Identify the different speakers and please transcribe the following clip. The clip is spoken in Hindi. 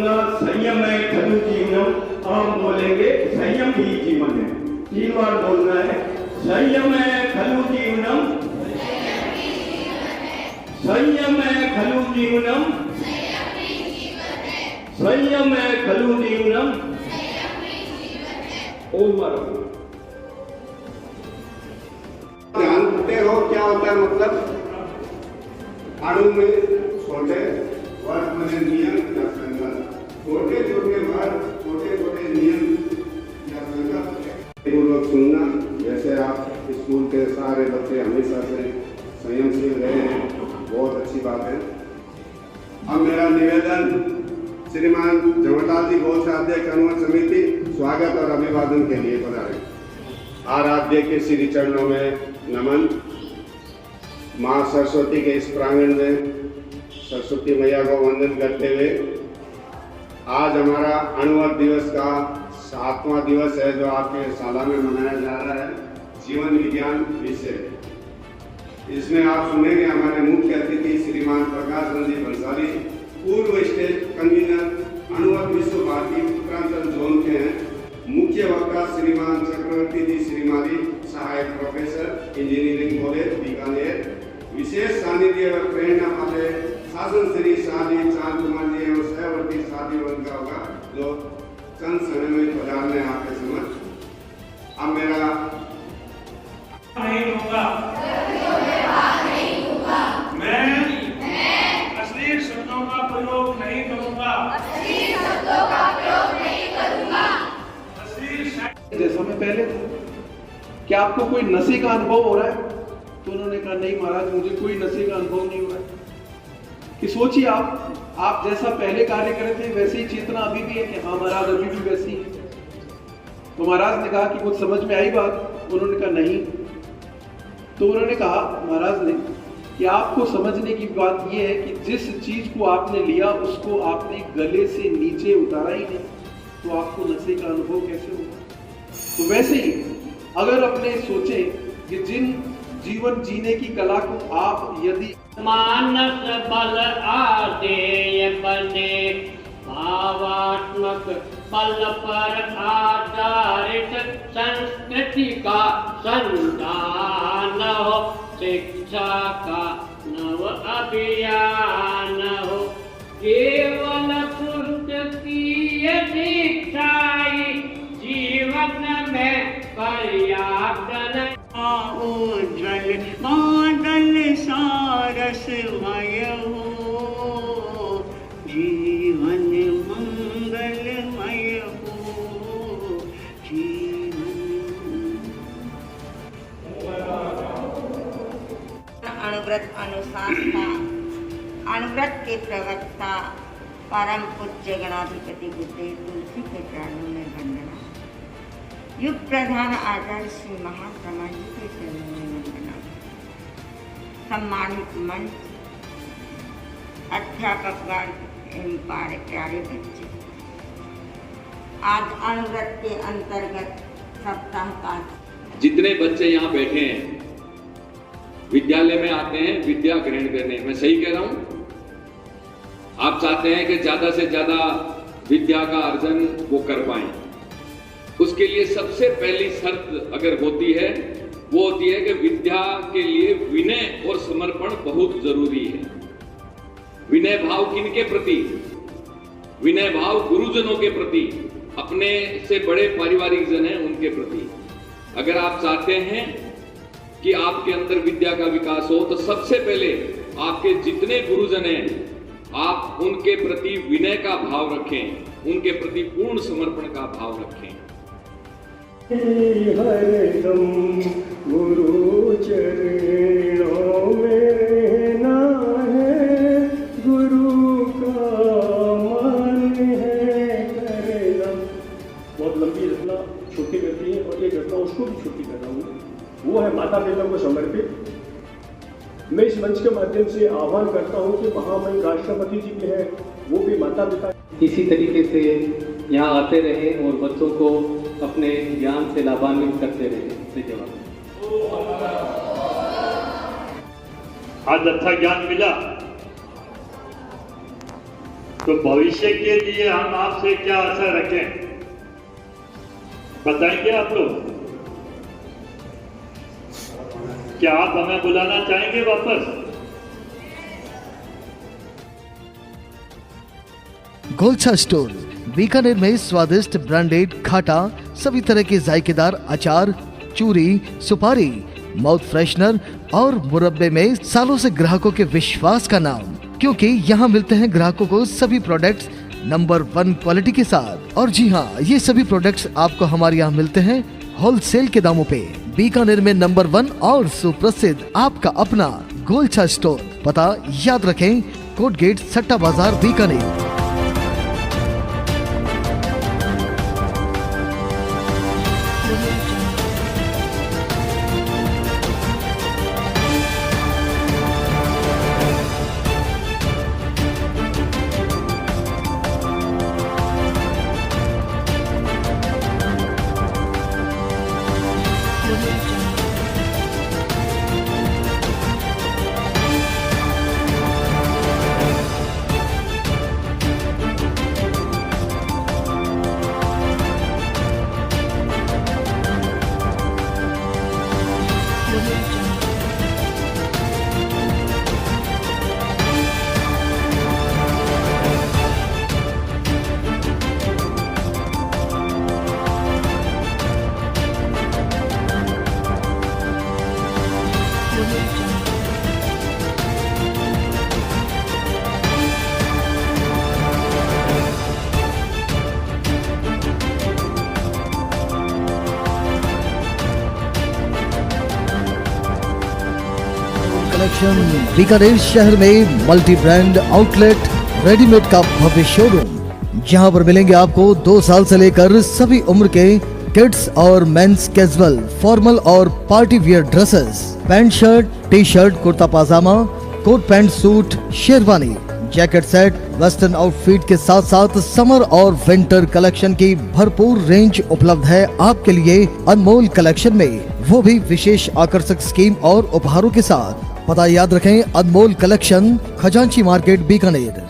Speaker 1: बोलना संयम है खलु जीवनम, आप बोलेंगे संयम ही जीवन है। 3 बार बोलना है, संयम है खलु जीवनम, संयम है खलु जीवनम, संयम है खलु जीवनम। ओम मारो
Speaker 2: जानते हो क्या होता है? मतलब अणु में छोटे वर्ग में नियम या संकल्प, छोटे छोटे वर्ग, छोटे छोटे नियम या संकल्प पूर्वक सुनना। जैसे आप स्कूल के सारे बच्चे हमेशा से संयमशील रहे हैं, बहुत अच्छी बात है। अब मेरा निवेदन श्रीमान जमटाल जी कोषाध्यक्ष अनुमत समिति स्वागत और अभिवादन के लिए पधारे। आराध्य के श्री चरणों में नमन। माँ सरस्वती के इस प्रांगण में सरस्वती मैया को वंदन करते हुए आज हमारा अणुवर्त दिवस का 7वां दिवस है जो आपके शाला में मनाया जा रहा है, जीवन विज्ञान विषय। इसमें आप सुनेंगे हमारे मुख्य अतिथि श्रीमान प्रकाश रंजीत भंसाली, पूर्व स्टेट कन्वीनर अणुवर्त विश्व भारती उत्तरांचल जोन के हैं। मुख्य वक्ता श्रीमान चक्रवर्ती जी श्रीमाली, सहायक प्रोफेसर इंजीनियरिंग कॉलेज बीकानेर। विशेष सानिध्य और प्रेरणा वाले शासन श्री शादी चांद कुमार जी और सहवर्ती शादी उनका होगा जो चंद समय में पधारने आपके समझ। अब मेरा
Speaker 3: नहीं दूंगा, मैं अश्लील शब्दों का प्रयोग नहीं करूंगा,
Speaker 4: जैसा मैं पहले था। क्या आपको कोई नशे का अनुभव हो रहा है? तो उन्होंने कहा नहीं महाराज, मुझे कोई नशे का अनुभव नहीं हो रहा है। कि सोचिए आप जैसा पहले कार्य करे थे वैसे ही चेतना अभी भी है कि हाँ महाराज अभी भी वैसी है। तो महाराज ने कहा कि कुछ समझ में आई बात? उन्होंने कहा नहीं। तो उन्होंने कहा महाराज ने कि आपको समझने की बात यह है कि जिस चीज को आपने लिया उसको आपने गले से नीचे उतारा ही नहीं, तो आपको नशे का अनुभव कैसे होगा? तो वैसे ही अगर अपने सोचें कि जिन जीवन जीने की कला को आप यदि
Speaker 5: मानस बल आदेय बने, भावात्मक बल पर आधारित संस्कृति का संतान हो, शिक्षा का नव अभियान हो, केवल पुस्तकीय शिक्षा ही जीवन में पर्याप्त नहीं।
Speaker 6: उज्ज्वल बादल सारसमय हो, जीवन मंगलमय हो, जीवन।
Speaker 7: अणुव्रत अनुशासना, अणुव्रत के प्रवक्ता परम पूज्य गणाधिपति गुरुदेव तुलसी के चरणों में वंदना। युग प्रधान आचार्य श्री महात्मा जी के चरणों में वंदना। सम्मानित मंच, अध्यापक वर्ग एवं प्यारे बच्चे, आज अणुव्रत के अंतर्गत सप्ताह का
Speaker 8: जितने बच्चे यहाँ बैठे हैं विद्यालय में आते हैं विद्या ग्रहण करने, मैं सही कह रहा हूं? आप चाहते हैं कि ज्यादा से ज्यादा विद्या का अर्जन वो कर पाएं। उसके लिए सबसे पहली शर्त अगर होती है वो होती है कि विद्या के लिए विनय और समर्पण बहुत जरूरी है। विनय भाव किनके प्रति? विनय भाव गुरुजनों के प्रति, अपने से बड़े पारिवारिक जन हैं उनके प्रति। अगर आप चाहते हैं कि आपके अंदर विद्या का विकास हो तो सबसे पहले आपके जितने गुरुजन हैं आप उनके प्रति विनय का भाव रखें, उनके प्रति पूर्ण समर्पण का भाव रखें।
Speaker 1: हरदम गुरु चरणों में रहना है, गुरु का मान है करना। बहुत लंबी रचना छोटी करती है और ये रचना उसको भी छोटी कर रहा हूँ, वो है माता पिता को समर्पित। मैं इस मंच के माध्यम से आह्वान करता हूँ कि महामहिम राष्ट्रपति जी के हैं वो भी माता पिता
Speaker 9: इसी तरीके से यहाँ आते रहे और बच्चों को अपने ज्ञान से लाभान्वित करते रहे। धन्यवाद।
Speaker 3: आज अच्छा ज्ञान मिला,
Speaker 10: तो भविष्य के लिए हम आपसे क्या आशा रखें, बताएंगे आप लोग? क्या आप हमें बुलाना चाहेंगे वापस?
Speaker 11: गोलछा स्टोर बीकानेर में स्वादिष्ट ब्रांडेड खाटा, सभी तरह के जायकेदार अचार, चूरी, सुपारी, माउथ फ्रेशनर और मुरब्बे में सालों से ग्राहकों के विश्वास का नाम, क्योंकि यहाँ मिलते हैं ग्राहकों को सभी प्रोडक्ट्स नंबर 1 क्वालिटी के साथ। और जी हाँ, ये सभी प्रोडक्ट्स आपको हमारे यहाँ मिलते हैं होलसेल के दामों पे। बीकानेर में नंबर 1 और सुप्रसिद्ध आपका अपना गोलछा स्टोर। पता याद रखें, कोट गेट, सट्टा बाजार, बीकानेर। कलेक्शन बीकानेर शहर में मल्टी ब्रांड आउटलेट रेडीमेड का भव्य शोरूम, जहां पर मिलेंगे आपको 2 साल से लेकर सभी उम्र के किड्स और मेंस कैजुअल, फॉर्मल और party wear dresses, pant shirt, T shirt, kurta pajama, coat pant suit, sherwani, jacket set, western outfit के साथ साथ समर और विंटर कलेक्शन की भरपूर रेंज उपलब्ध है आपके लिए अनमोल कलेक्शन में, वो भी विशेष आकर्षक स्कीम और उपहारों के साथ। पता याद रखें, अनमोल कलेक्शन, खजांची मार्केट, बीकानेर।